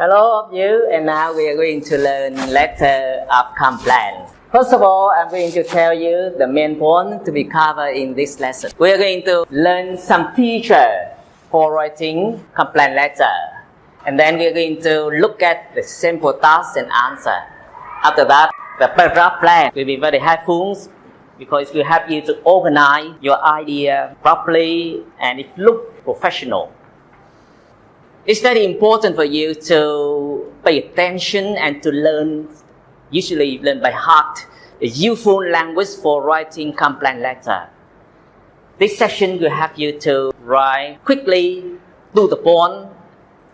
Hello of you, and now we are going to learn letter of complaint. First of all, I'm going to tell you the main point to be covered in this lesson. We are going to learn some feature for writing complaint letter, and then we are going to look at the simple task and answer. After that, the paragraph plan will be very helpful because it will help you to organize your idea properly and it look professional. It's very important for you to pay attention and to learn, usually learn by heart, the useful language for writing complaint letter. This session will help you to write quickly, to the point,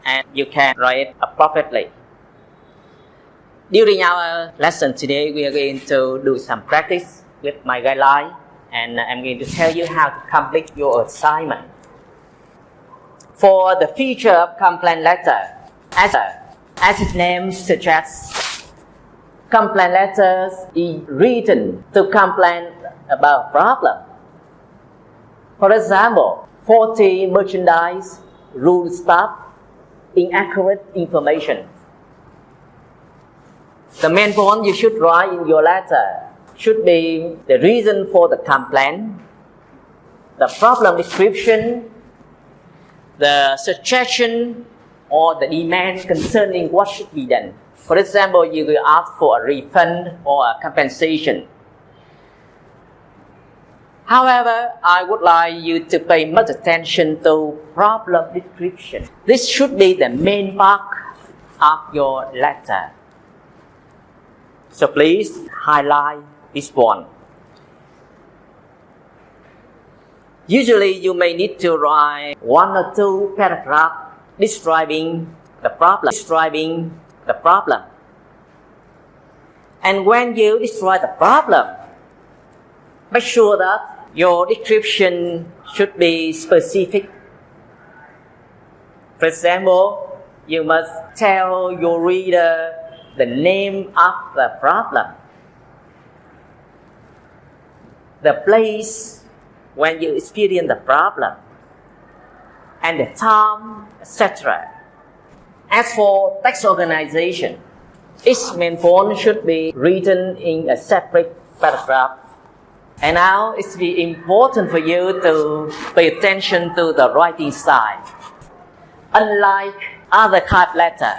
and you can write appropriately. During our lesson today, we are going to do some practice with my guideline, and I'm going to tell you how to complete your assignment. For the feature of complaint letter, as its name suggests, complaint letters is written to complain about a problem. For example, faulty merchandise, rude staff, inaccurate information. The main point you should write in your letter should be the reason for the complaint, the problem description, the suggestion or the demand concerning what should be done. For example, you will ask for a refund or a compensation. However, I would like you to pay much attention to problem description. This should be the main part of your letter. So please highlight this one. Usually, you may need to write 1 or 2 paragraphs describing the problem. And when you describe the problem, make sure that your description should be specific. For example, you must tell your reader the name of the problem, the place when you experience the problem, and the time, etc. As for text organization, each main point should be written in a separate paragraph. And now it's very important for you to pay attention to the writing style. Unlike other kind of letter,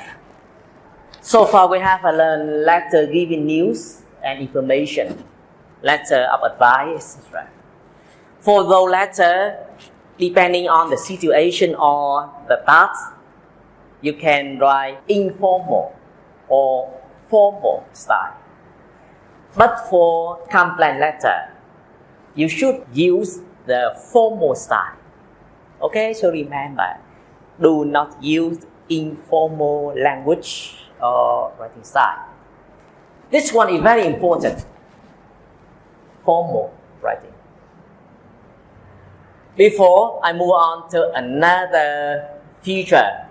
so far we have learned letter giving news and information, letter of advice, etc. For those letters, depending on the situation or the task, you can write informal or formal style. But for complaint letter, you should use the formal style. Okay, so remember, do not use informal language or writing style. This one is very important. Formal writing. Before I move on to another feature,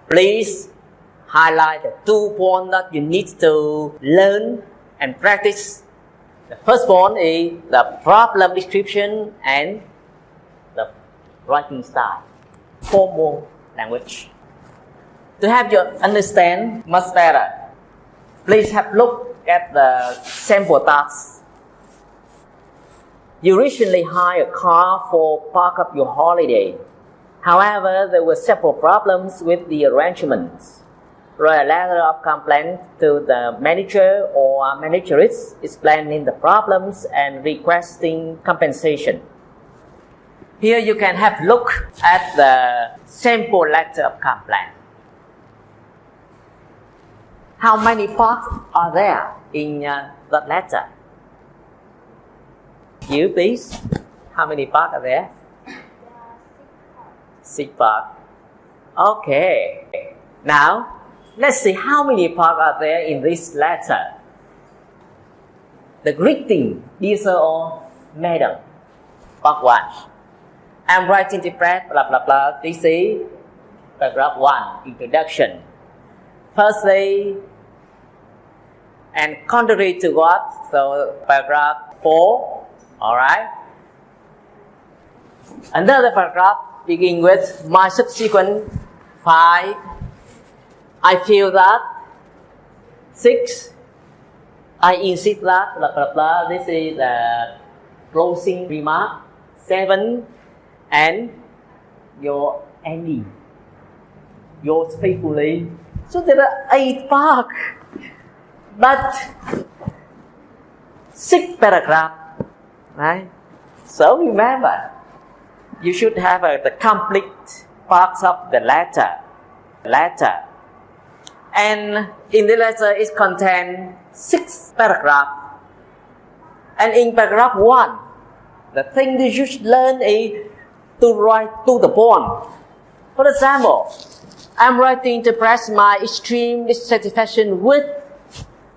please highlight the 2 points that you need to learn and practice. The first point is the problem description and the writing style, formal language. To have you understand much better, please have a look at the sample tasks. You recently hired a car for part of your holiday. However, there were several problems with the arrangements. Write a letter of complaint to the manager or manageress explaining the problems and requesting compensation. Here you can have a look at the sample letter of complaint. How many parts are there in that letter? You please. How many parts are there? 6 parts. Okay. Now, let's see how many parts are there in this letter. The greeting, dear sir or madam. Part 1. I'm writing the press, blah blah blah. This is paragraph 1, introduction. Firstly, and contrary to what? So paragraph 4. Alright. Another paragraph begin with my subsequent 5 I feel that. 6, I insist that, blah, blah, blah. This is the closing remark. 7, and your ending. Yours faithfully. So there are 8 parts. But 6 paragraphs, right? So remember, you should have the complete parts of the letter. And in the letter it contains 6 paragraphs. And in paragraph 1, the thing you should learn is to write to the point. For example, I'm writing to express my extreme dissatisfaction with.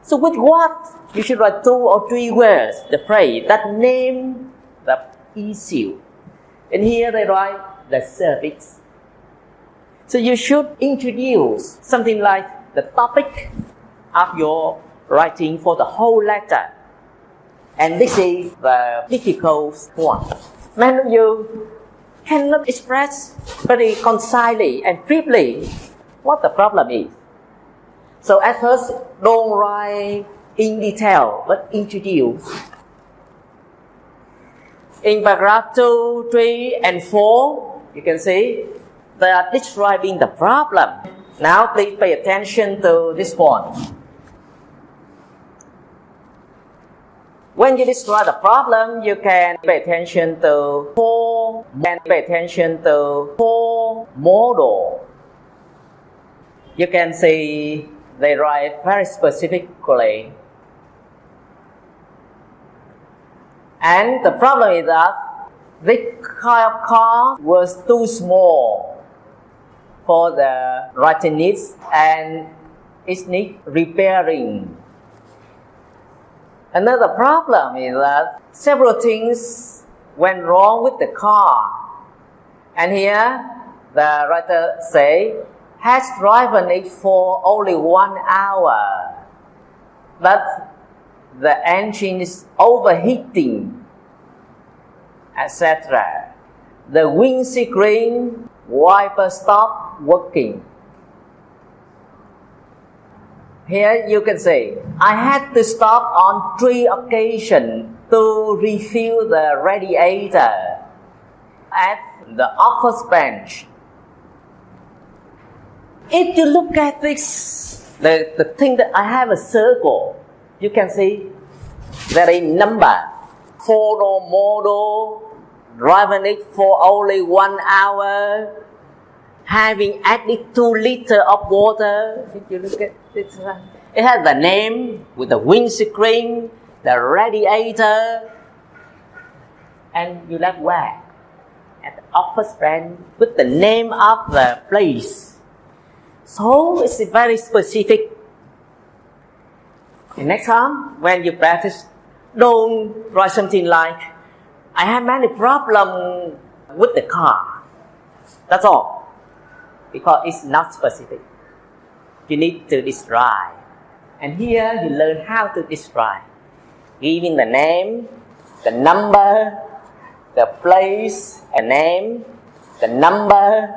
So with what? You should write 2 or 3 words, the phrase that name the issue. And here they write the service. So you should introduce something like the topic of your writing for the whole letter. And this is the difficult one. Many of you cannot express very concisely and briefly what the problem is. So at first, don't write in detail, but introduce. In paragraph 2, 3, and 4, you can see they are describing the problem. Now please pay attention to this point. When you describe the problem, you can pay attention to 4 models. You can see they write very specifically. And the problem is that this kind of car was too small for the writing needs and it needs repairing. Another problem is that several things went wrong with the car. And here the writer say, has driven it for only 1 hour, but the engine is overheating, etc. The windscreen wiper stopped working. Here you can say, I had to stop on 3 occasions to refill the radiator at the office bench. If you look at this, the thing that I have a circle, you can see there is number, photo model, driving it for only 1 hour, having added 2 liters of water. If you look at this, it has the name with the windscreen, the radiator, and you left where? At the office bench with the name of the place. So it's very specific. The next time when you practice, don't write something like, I have many problems with the car. That's all. Because it's not specific. You need to describe. And here you learn how to describe. Giving the name, the number, the place, a name, the number,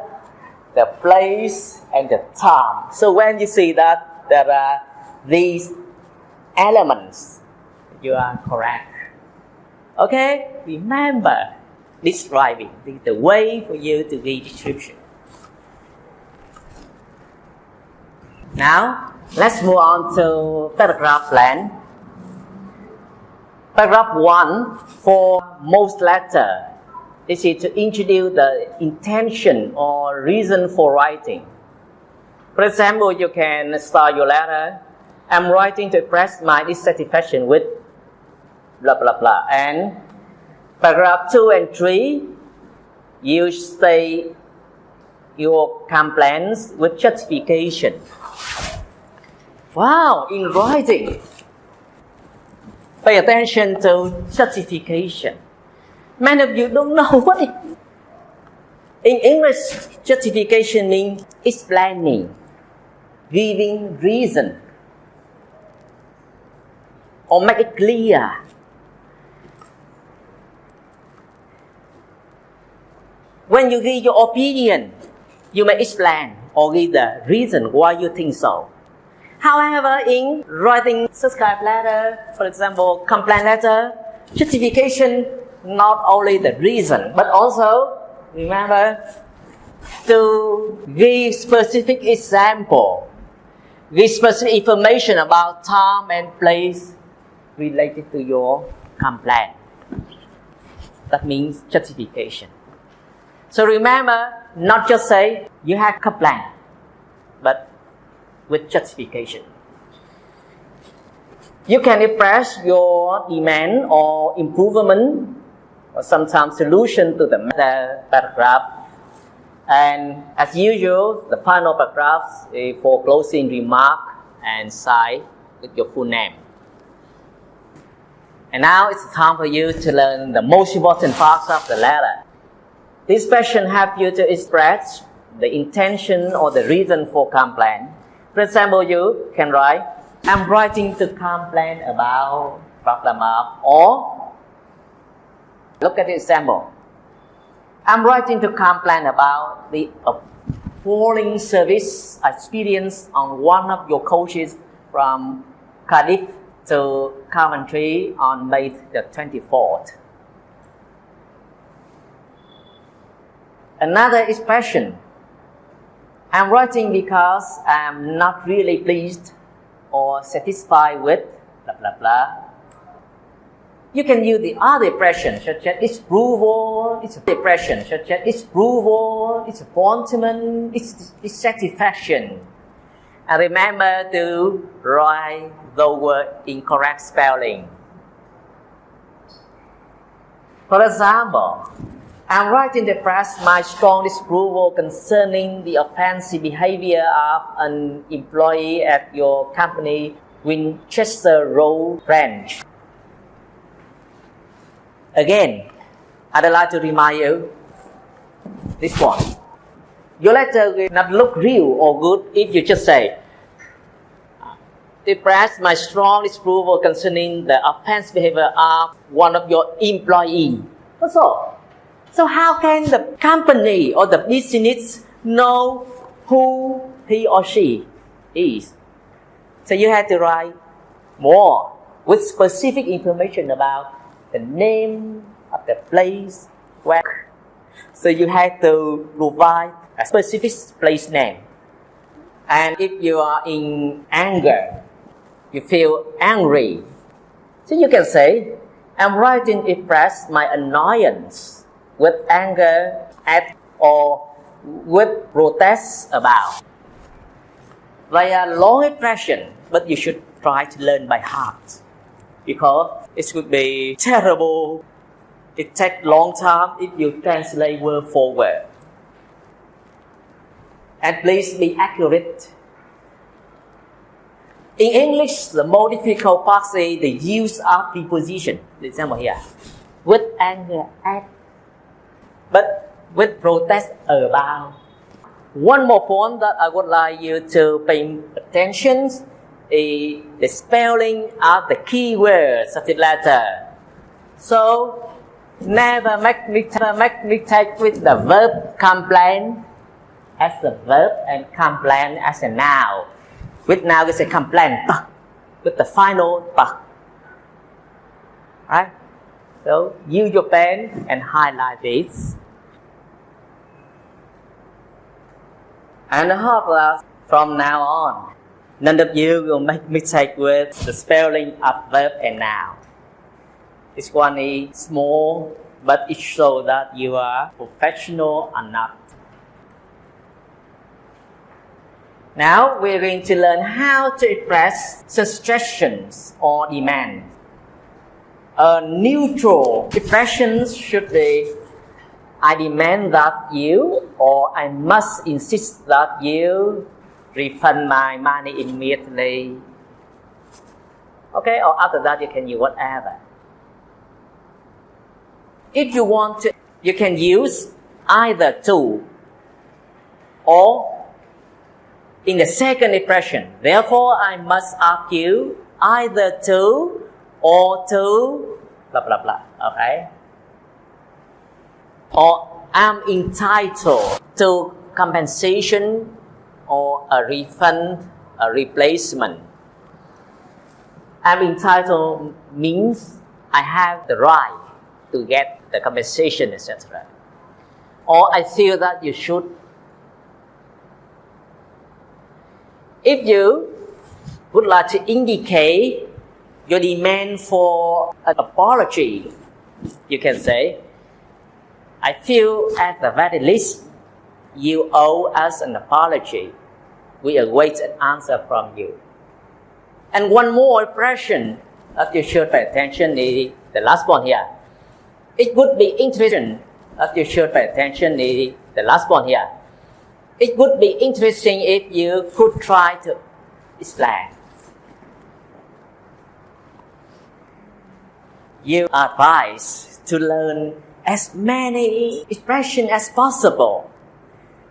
the place, and the time. So when you see that there are these elements, you are correct. Okay? Remember describing the way for you to give description. Now, let's move on to paragraph plan. Paragraph 1 for most letter. This is to introduce the intention or reason for writing. For example, you can start your letter, I'm writing to express my dissatisfaction with blah blah blah. And paragraph 2 and 3, you say your complaints with justification. Wow, in writing, pay attention to justification. Many of you don't know what it is. In English, justification means explaining, giving reason, or make it clear. When you give your opinion, you may explain or give the reason why you think so. However, in writing subscribe letter, for example, complaint letter, justification, not only the reason, but also, remember, to give specific example, give specific information about time and place related to your complaint. That means justification. So remember, not just say you have complaint, but with justification. You can express your demand or improvement or sometimes solution to the paragraph. And as usual, the final paragraph is for closing remark and sign with your full name. And now it's time for you to learn the most important parts of the letter. This question helps you to express the intention or the reason for complaint. For example, you can write, I'm writing to complain about problem of, or look at the example. I'm writing to complain about the appalling service experience on one of your coaches from Cardiff to Coventry on May the 24th. Another expression, I'm writing because I'm not really pleased or satisfied with blah blah blah. You can use the other expression such as disapproval, expression such as disapproval, disappointment, dissatisfaction. And remember to write the word in correct spelling. For example, I'm writing to express my strong disapproval concerning the offensive behavior of an employee at your company, Winchester Road branch. Again, I'd like to remind you this one. Your letter will not look real or good if you just say, express my strong disapproval concerning the offensive behavior of one of your employees. That's all. So how can the company or the business know who he or she is? So you have to write more with specific information about the name of the place where. So you have to provide a specific place name. And if you are in anger, you feel angry, so you can say, I'm writing to express my annoyance with anger at or with protest about. They are long expression, but you should try to learn by heart because it would be terrible. It takes long time if you translate word for word. And please be accurate. In English, the more difficult part is the use of preposition. For example here, with anger at, but with protest about. One more point that I would like you to pay attention is the spelling of the key words of the letter. So never make mistake with the verb complain as a verb and complain as a noun. With noun we say complain with the final right? So use your pen and highlight this. And I hope that from now on, none of you will make mistake with the spelling of verb and noun. This one is small, but it shows that you are professional or not. Now we're going to learn how to express suggestions or demands. A neutral expression should be, I demand that you, or I must insist that you refund my money immediately. Okay, or after that you can use whatever. If you want to, you can use either to or in the second expression. Therefore, I must ask you either to or to blah blah blah. Okay? Or I'm entitled to compensation or a refund, a replacement. I'm entitled means I have the right to get the compensation, etc. Or I feel that you should. If you would like to indicate your demand for an apology, you can say, I feel at the very least you owe us an apology. We await an answer from you. And one more expression that you should pay attention is the last one here. It would be interesting that you should pay attention is the last one here. It would be interesting if you could try to explain. You are advised to learn as many expressions as possible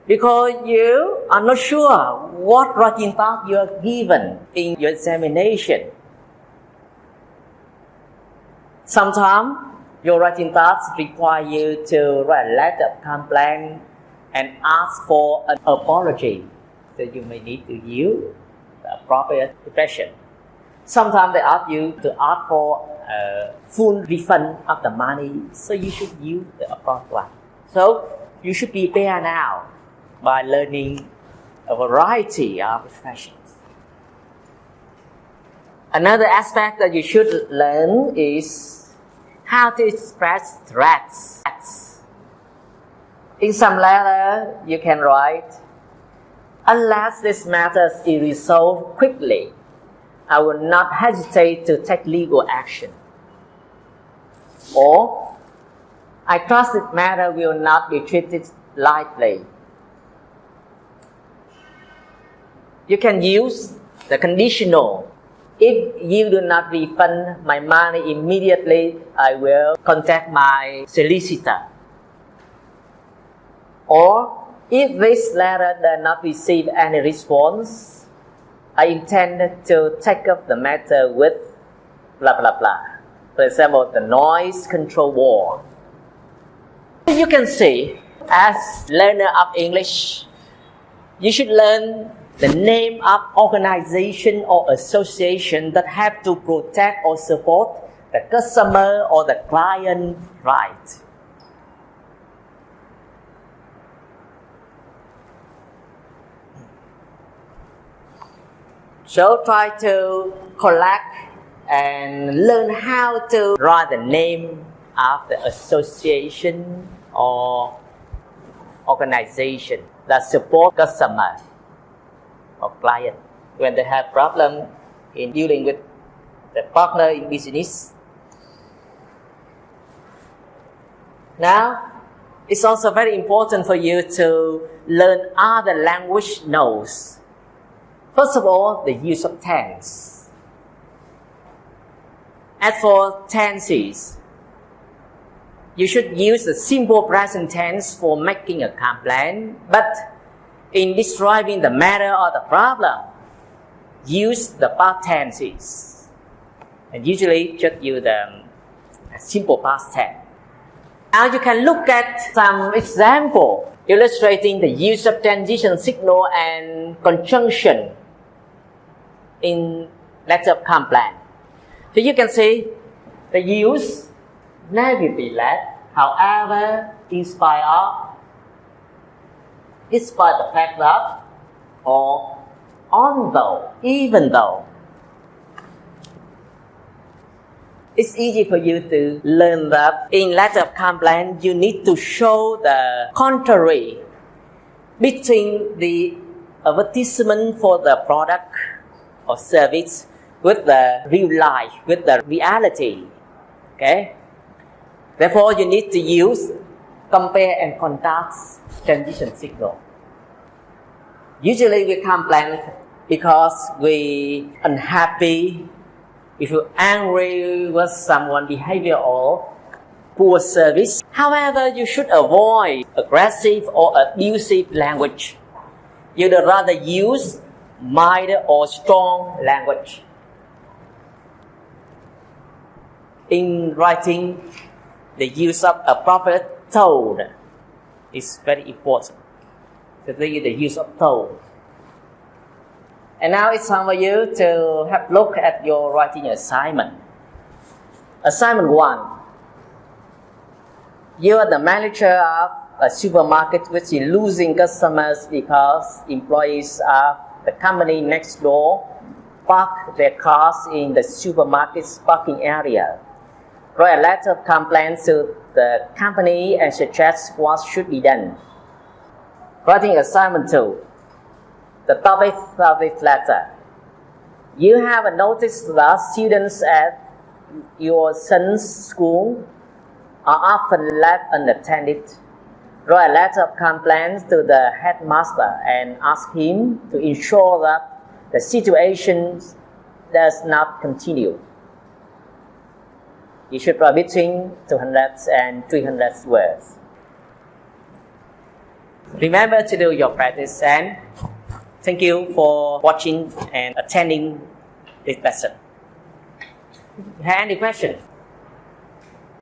because you are not sure what writing task you are given in your examination. Sometimes your writing tasks require you to write a letter of complaint and ask for an apology. So you may need to use the appropriate expression. Sometimes they ask you to ask for a full refund of the money, so you should use the appropriate one. So you should prepare now by learning a variety of expressions. Another aspect that you should learn is how to express threats. In some letter, you can write, unless this matter is resolved quickly, I will not hesitate to take legal action. Or, I trust this matter will not be treated lightly. You can use the conditional. If you do not refund my money immediately, I will contact my solicitor. Or, if this letter does not receive any response, I intend to take up the matter with blah blah blah. For example, the noise control board. You can see, as learner of English, you should learn the name of organization or association that have to protect or support the customer or the client right. So try to collect and learn how to write the name of the association or organization that support customer or client when they have problem in dealing with the partner in business. Now, it's also very important for you to learn other language notes. First of all, the use of tense. As for tenses, you should use the simple present tense for making a complaint, but in describing the matter or the problem, use the past tenses. And usually just use the simple past tense. Now you can look at some example illustrating the use of transition signal and conjunction in letter of complaint. So you can see the use never be let, however, in spite of, despite the fact that, or although, even though. It's easy for you to learn that in letter of complaint you need to show the contrary between the advertisement for the product or service with the real life, with the reality. Okay? Therefore, you need to use compare and contrast transition signal. Usually we complain because we unhappy, we feel angry with someone's behavior or poor service. However, you should avoid aggressive or abusive language. You'd rather use mild or strong language. In writing, the use of appropriate tone is very important. So the use of tone. And now it's time for you to have a look at your writing assignment. Assignment 1. You are the manager of a supermarket which is losing customers because employees of the company next door park their cars in the supermarket's parking area. Write a letter of complaint to the company and suggest what should be done. Writing assignment 2. The topic of this letter. You have noticed that students at your son's school are often left unattended. Write a letter of complaint to the headmaster and ask him to ensure that the situation does not continue. You should write between 200 and 300 words. Remember to do your practice, and thank you for watching and attending this lesson. Have any questions?